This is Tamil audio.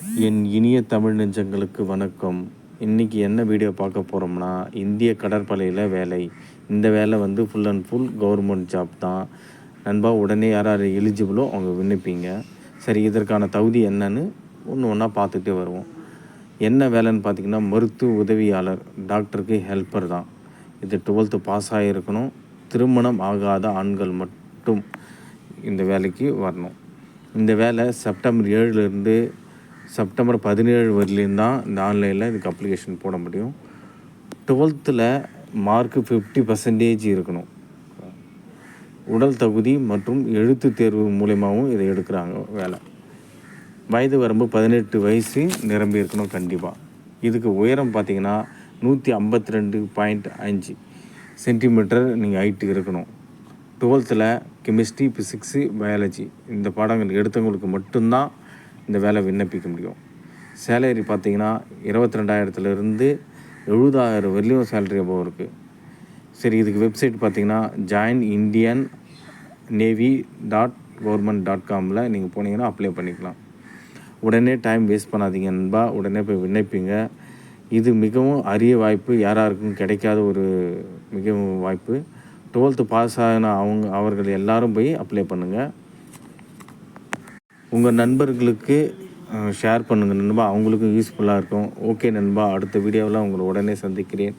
என் இனிய தமிழ் நெஞ்சங்களுக்கு வணக்கம். இன்றைக்கி என்ன வீடியோ பார்க்க போகிறோம்னா, இந்திய கடற்படையில் வேலை. இந்த வேலை வந்து full and full government job தான் நண்பா. உடனே யார் யார் எலிஜிபிளோ அவங்க விண்ணப்பிங்க. சரி, இதற்கான தகுதி என்னன்னு ஒன்று ஒன்றா பார்த்துட்டே வருவோம். என்ன வேலைன்னு பார்த்திங்கன்னா, மருத்துவ உதவியாளர், டாக்டருக்கு ஹெல்ப்பர் தான். இது 12th பாஸ் ஆகிருக்கணும். திருமணம் ஆகாத ஆண்கள் மட்டும் இந்த வேலைக்கு வரணும். இந்த வேலை செப்டம்பர் 7லேருந்து செப்டம்பர் 17 வரலையும் தான் இந்த ஆன்லைனில் இதுக்கு அப்ளிகேஷன் போட முடியும். 12th மார்க்கு 50% இருக்கணும். உடல் தகுதி மற்றும் எழுத்து தேர்வு மூலயமாவும் இதை எடுக்கிறாங்க வேலை. வயது வரம்பு 18 வயசு நிரம்பி இருக்கணும் கண்டிப்பாக. இதுக்கு உயரம் பார்த்திங்கன்னா 152.5 சென்டிமீட்டர் நீங்கள் ஹைட்டு இருக்கணும். 12th கெமிஸ்ட்ரி, ஃபிசிக்ஸு, பயாலஜி இந்த பாடங்கள் எடுத்தவங்களுக்கு மட்டும்தான் இந்த வேலை விண்ணப்பிக்க முடியும். சேலரி பார்த்திங்கன்னா 22,000 70,000 வரலையும் சேலரி அபோவ் இருக்குது. சரி, இதுக்கு வெப்சைட் பார்த்திங்கன்னா joinindiannavy.government.comல நீங்கள் போனீங்கன்னா அப்ளை பண்ணிக்கலாம். உடனே டைம் வேஸ்ட் பண்ணாதீங்க நண்பா, உடனே போய் விண்ணப்பிங்க. இது மிகவும் அரிய வாய்ப்பு, யாராருக்கும் கிடைக்காத ஒரு மிகவும் வாய்ப்பு. 12th பாஸ் ஆகின அவர்கள் எல்லாரும் போய் அப்ளை பண்ணுங்கள். உங்கள் நண்பர்களுக்கு ஷேர் பண்ணுங்கள் நண்பா, அவங்களுக்கும் யூஸ்ஃபுல்லாக இருக்கும். ஓகே நண்பா, அடுத்த வீடியோவில் உங்களை உடனே சந்திக்கிறேன்.